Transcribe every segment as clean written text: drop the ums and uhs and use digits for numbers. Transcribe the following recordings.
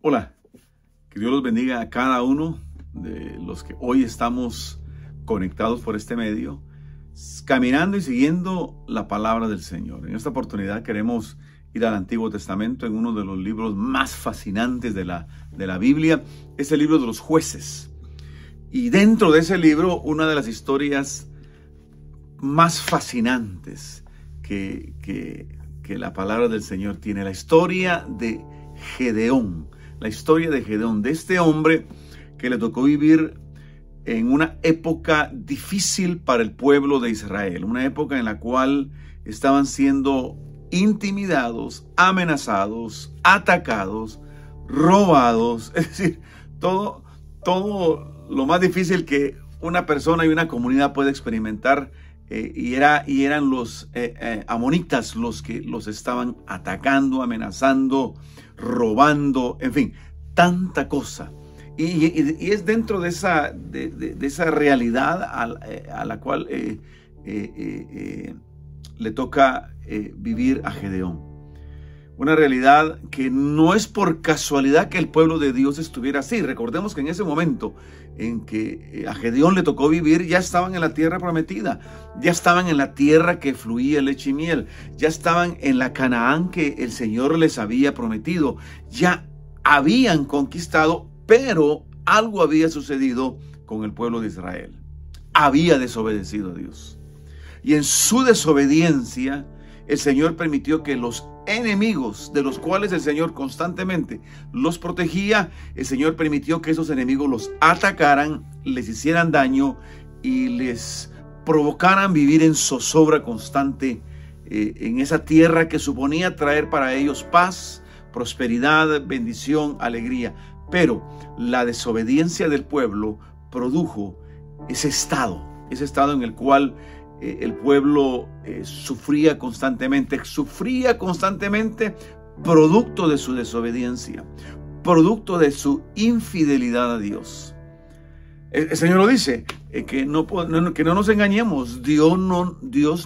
Hola, que Dios los bendiga a cada uno de los que hoy estamos conectados por este medio, caminando y siguiendo la palabra del Señor. En esta oportunidad queremos ir al Antiguo Testamento, en uno de los libros más fascinantes de la Biblia, es el libro de los Jueces. Y dentro de ese libro, una de las historias más fascinantes que la palabra del Señor tiene, la historia de Gedeón. La historia de Gedeón, de este hombre que le tocó vivir en una época difícil para el pueblo de Israel, una época en la cual estaban siendo intimidados, amenazados, atacados, robados, es decir, todo lo más difícil que una persona y una comunidad puede experimentar, y eran los amonitas los que los estaban atacando, amenazando, robando, en fin, tanta cosa. Y es dentro de esa realidad a la cual le toca vivir a Gedeón. Una realidad que no es por casualidad que el pueblo de Dios estuviera así. Recordemos que en ese momento en que a Gedeón le tocó vivir, ya estaban en la tierra prometida, ya estaban en la tierra que fluía leche y miel, ya estaban en la Canaán que el Señor les había prometido, ya habían conquistado, pero algo había sucedido con el pueblo de Israel. Había desobedecido a Dios. Y en su desobediencia, el Señor permitió que los enemigos, de los cuales el Señor constantemente los protegía, el Señor permitió que esos enemigos los atacaran, les hicieran daño y les provocaran vivir en zozobra constante en esa tierra que suponía traer para ellos paz, prosperidad, bendición, alegría. Pero la desobediencia del pueblo produjo ese estado en el cual el pueblo sufría constantemente producto de su desobediencia, producto de su infidelidad a Dios. El Señor lo dice, que no nos engañemos, Dios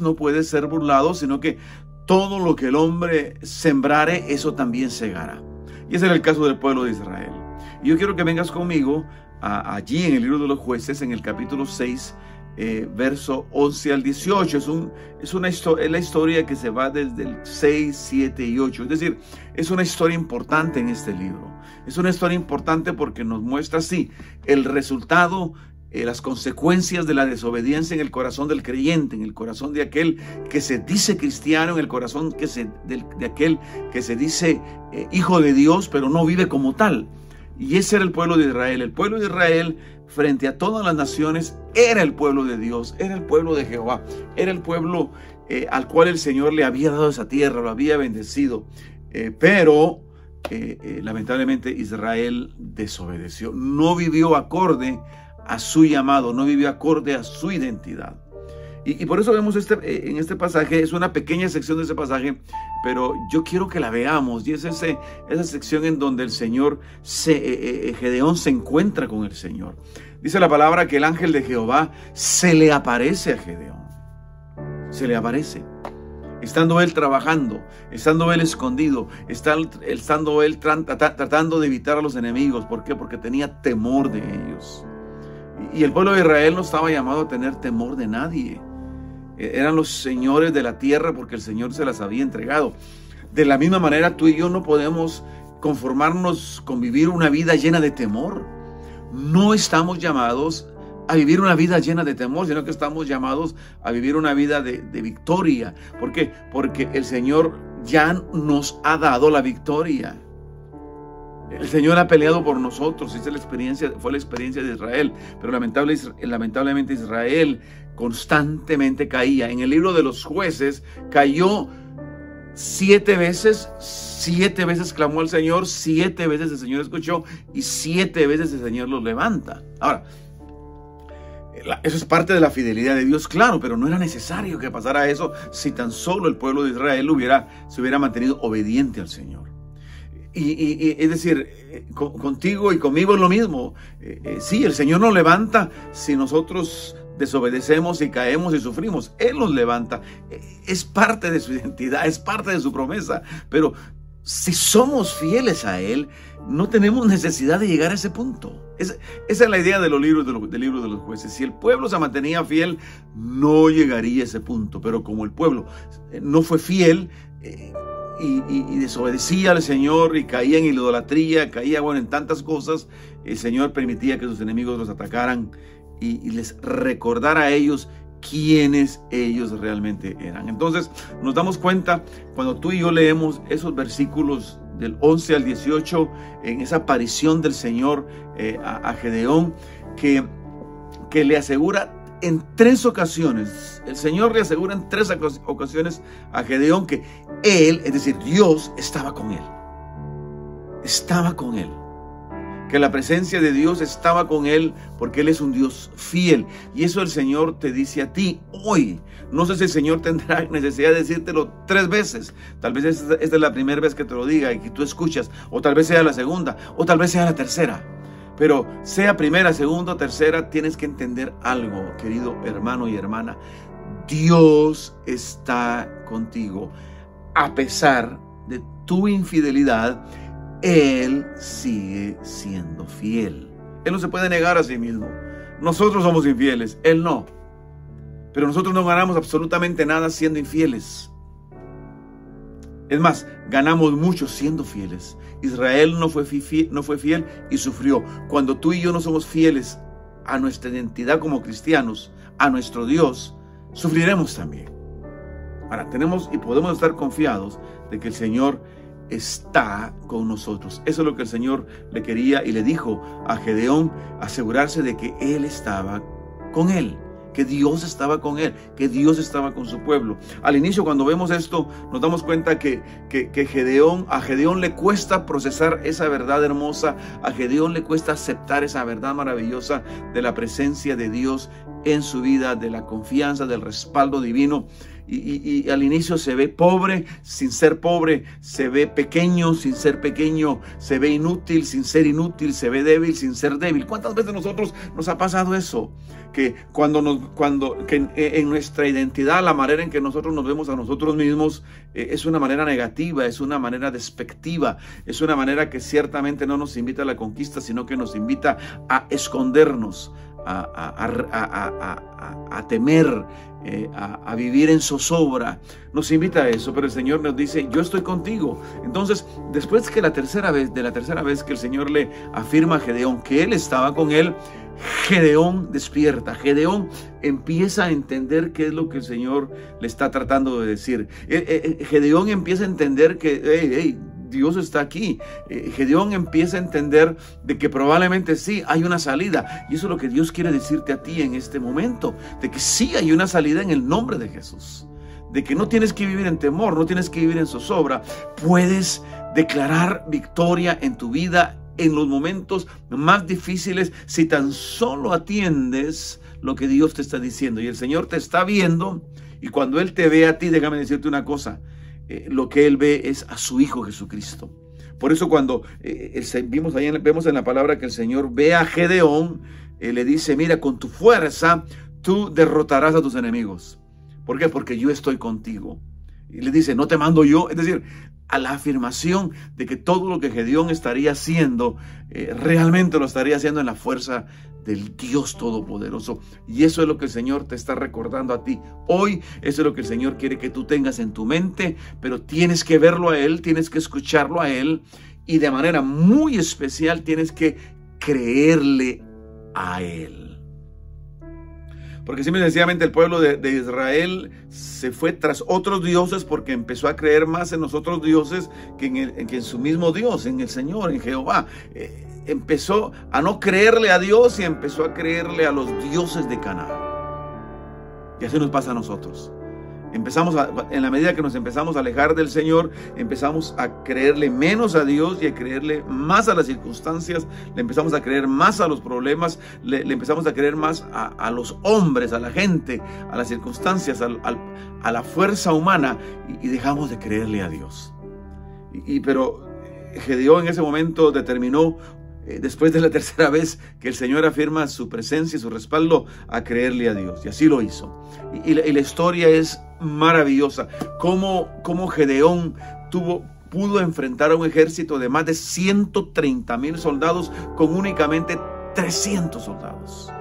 no puede ser burlado, sino que todo lo que el hombre sembrare, eso también segará. Y ese era el caso del pueblo de Israel. Y yo quiero que vengas conmigo allí en el libro de los Jueces, en el capítulo 6, verso 11 al 18. Es la historia que se va desde el 6, 7 y 8. Es decir, es una historia importante en este libro. Es una historia importante porque nos muestra así el resultado, las consecuencias de la desobediencia en el corazón del creyente, en el corazón de aquel que se dice cristiano, en el corazón de aquel que se dice hijo de Dios, pero no vive como tal. Y ese era el pueblo de Israel. El pueblo de Israel, frente a todas las naciones, era el pueblo de Dios, era el pueblo de Jehová, era el pueblo al cual el Señor le había dado esa tierra, lo había bendecido. Pero lamentablemente Israel desobedeció, no vivió acorde a su llamado, no vivió acorde a su identidad. Y por eso vemos en este pasaje, es una pequeña sección de ese pasaje, pero yo quiero que la veamos. Y es esa sección en donde el Señor, Gedeón se encuentra con el Señor. Dice la palabra que el ángel de Jehová se le aparece a Gedeón. Se le aparece. Estando él trabajando, estando él escondido, estando él tratando de evitar a los enemigos. ¿Por qué? Porque tenía temor de ellos. Y el pueblo de Israel no estaba llamado a tener temor de nadie. Eran los señores de la tierra porque el Señor se las había entregado. De la misma manera, tú y yo no podemos conformarnos con vivir una vida llena de temor. No estamos llamados a vivir una vida llena de temor, sino que estamos llamados a vivir una vida de victoria. ¿Por qué? Porque el Señor ya nos ha dado la victoria. El Señor ha peleado por nosotros. Esa fue la experiencia de Israel. Pero lamentablemente Israel constantemente caía. En el libro de los Jueces cayó 7 veces. 7 veces clamó al Señor, 7 veces el Señor escuchó y 7 veces el Señor los levanta. Ahora, eso es parte de la fidelidad de Dios, claro, pero no era necesario que pasara eso si tan solo el pueblo de Israel se hubiera mantenido obediente al Señor. Y es decir, contigo y conmigo es lo mismo. Sí, el Señor nos levanta si nosotros desobedecemos y caemos y sufrimos. Él nos levanta. Es parte de su identidad, es parte de su promesa. Pero si somos fieles a Él, no tenemos necesidad de llegar a ese punto. Esa es la idea de los libros del libro de los jueces. Si el pueblo se mantenía fiel, no llegaría a ese punto. Pero como el pueblo no fue fiel y desobedecía al Señor y caía en idolatría, caía en tantas cosas, el Señor permitía que sus enemigos los atacaran y les recordara a ellos quiénes ellos realmente eran. Entonces nos damos cuenta cuando tú y yo leemos esos versículos del 11 al 18 en esa aparición del Señor a Gedeón, que le asegura en 3 ocasiones, el Señor le asegura en 3 ocasiones a Gedeón que Él, es decir, Dios, estaba con él. Estaba con él. Que la presencia de Dios estaba con él porque Él es un Dios fiel. Y eso el Señor te dice a ti hoy. No sé si el Señor tendrá necesidad de decírtelo 3 veces. Tal vez esta es la primera vez que te lo diga y que tú escuchas. O tal vez sea la segunda. O tal vez sea la tercera. Pero sea primera, segunda o tercera, tienes que entender algo, querido hermano y hermana. Dios está contigo. A pesar de tu infidelidad, Él sigue siendo fiel. Él no se puede negar a sí mismo. Nosotros somos infieles, Él no. Pero nosotros no ganamos absolutamente nada siendo infieles. Es más, ganamos mucho siendo fieles. Israel no fue fiel y sufrió. Cuando tú y yo no somos fieles a nuestra identidad como cristianos, a nuestro Dios, sufriremos también. Ahora, tenemos y podemos estar confiados de que el Señor está con nosotros. Eso es lo que el Señor le quería y le dijo a Gedeón, asegurarse de que Él estaba con él, que Dios estaba con él, que Dios estaba con su pueblo. Al inicio, cuando vemos esto, nos damos cuenta que a Gedeón le cuesta procesar esa verdad hermosa, a Gedeón le cuesta aceptar esa verdad maravillosa de la presencia de Dios en su vida, de la confianza, del respaldo divino. Y al inicio se ve pobre sin ser pobre, se ve pequeño sin ser pequeño, se ve inútil sin ser inútil, se ve débil sin ser débil. ¿Cuántas veces nosotros nos ha pasado eso? Que en nuestra identidad, la manera en que nosotros nos vemos a nosotros mismos es una manera negativa, es una manera despectiva, es una manera que ciertamente no nos invita a la conquista, sino que nos invita a escondernos, a temer, a vivir en zozobra. Nos invita a eso, pero el Señor nos dice: yo estoy contigo. Entonces, después que de la tercera vez que el Señor le afirma a Gedeón que Él estaba con él, Gedeón despierta. Gedeón empieza a entender qué es lo que el Señor le está tratando de decir. Gedeón empieza a entender que Dios está aquí. Gedeón empieza a entender de que probablemente sí hay una salida, y eso es lo que Dios quiere decirte a ti en este momento, de que sí hay una salida en el nombre de Jesús, de que no tienes que vivir en temor, no tienes que vivir en zozobra, puedes declarar victoria en tu vida en los momentos más difíciles si tan solo atiendes lo que Dios te está diciendo. Y el Señor te está viendo, y cuando Él te ve a ti, déjame decirte una cosa, lo que Él ve es a su Hijo Jesucristo. Por eso cuando vemos en la palabra que el Señor ve a Gedeón, le dice: mira, con tu fuerza tú derrotarás a tus enemigos. ¿Por qué? Porque yo estoy contigo. Y le dice: no te mando yo. Es decir, a la afirmación de que todo lo que Gedeón estaría haciendo, realmente lo estaría haciendo en la fuerza del Dios Todopoderoso. Y eso es lo que el Señor te está recordando a ti hoy. Eso es lo que el Señor quiere que tú tengas en tu mente, pero tienes que verlo a Él, tienes que escucharlo a Él, y de manera muy especial tienes que creerle a Él. Porque simple y sencillamente el pueblo de Israel se fue tras otros dioses porque empezó a creer más en los otros dioses que en su mismo Dios, en el Señor, en Jehová. Empezó a no creerle a Dios y empezó a creerle a los dioses de Canaán. Y así nos pasa a nosotros. En la medida que nos empezamos a alejar del Señor, empezamos a creerle menos a Dios y a creerle más a las circunstancias, le empezamos a creer más a los problemas, le empezamos a creer más a los hombres, a la gente, a las circunstancias, a la fuerza humana, y dejamos de creerle a Dios. Pero Gedeón en ese momento determinó, después de la tercera vez que el Señor afirma su presencia y su respaldo, a creerle a Dios, y así lo hizo. Y la historia es maravillosa. Cómo Gedeón pudo enfrentar a un ejército de más de 130,000 soldados con únicamente 300 soldados.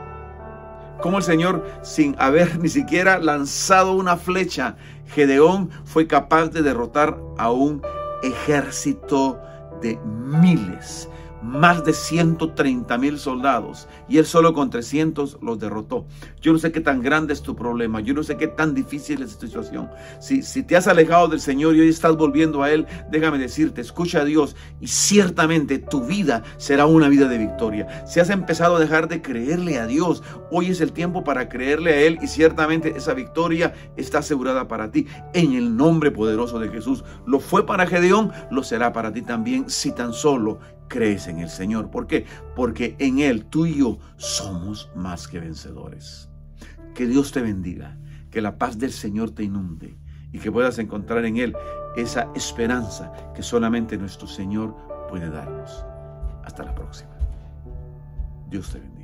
Cómo el Señor, sin haber ni siquiera lanzado una flecha, Gedeón fue capaz de derrotar a un ejército de miles, más de 130,000 soldados, y él solo con 300 los derrotó. Yo no sé qué tan grande es tu problema, yo no sé qué tan difícil es tu situación. Si te has alejado del Señor y hoy estás volviendo a Él, déjame decirte, escucha a Dios y ciertamente tu vida será una vida de victoria. Si has empezado a dejar de creerle a Dios, hoy es el tiempo para creerle a Él y ciertamente esa victoria está asegurada para ti en el nombre poderoso de Jesús. Lo fue para Gedeón, lo será para ti también si tan solo crees en el Señor. ¿Por qué? Porque en Él tú y yo somos más que vencedores. Que Dios te bendiga, que la paz del Señor te inunde y que puedas encontrar en Él esa esperanza que solamente nuestro Señor puede darnos. Hasta la próxima. Dios te bendiga.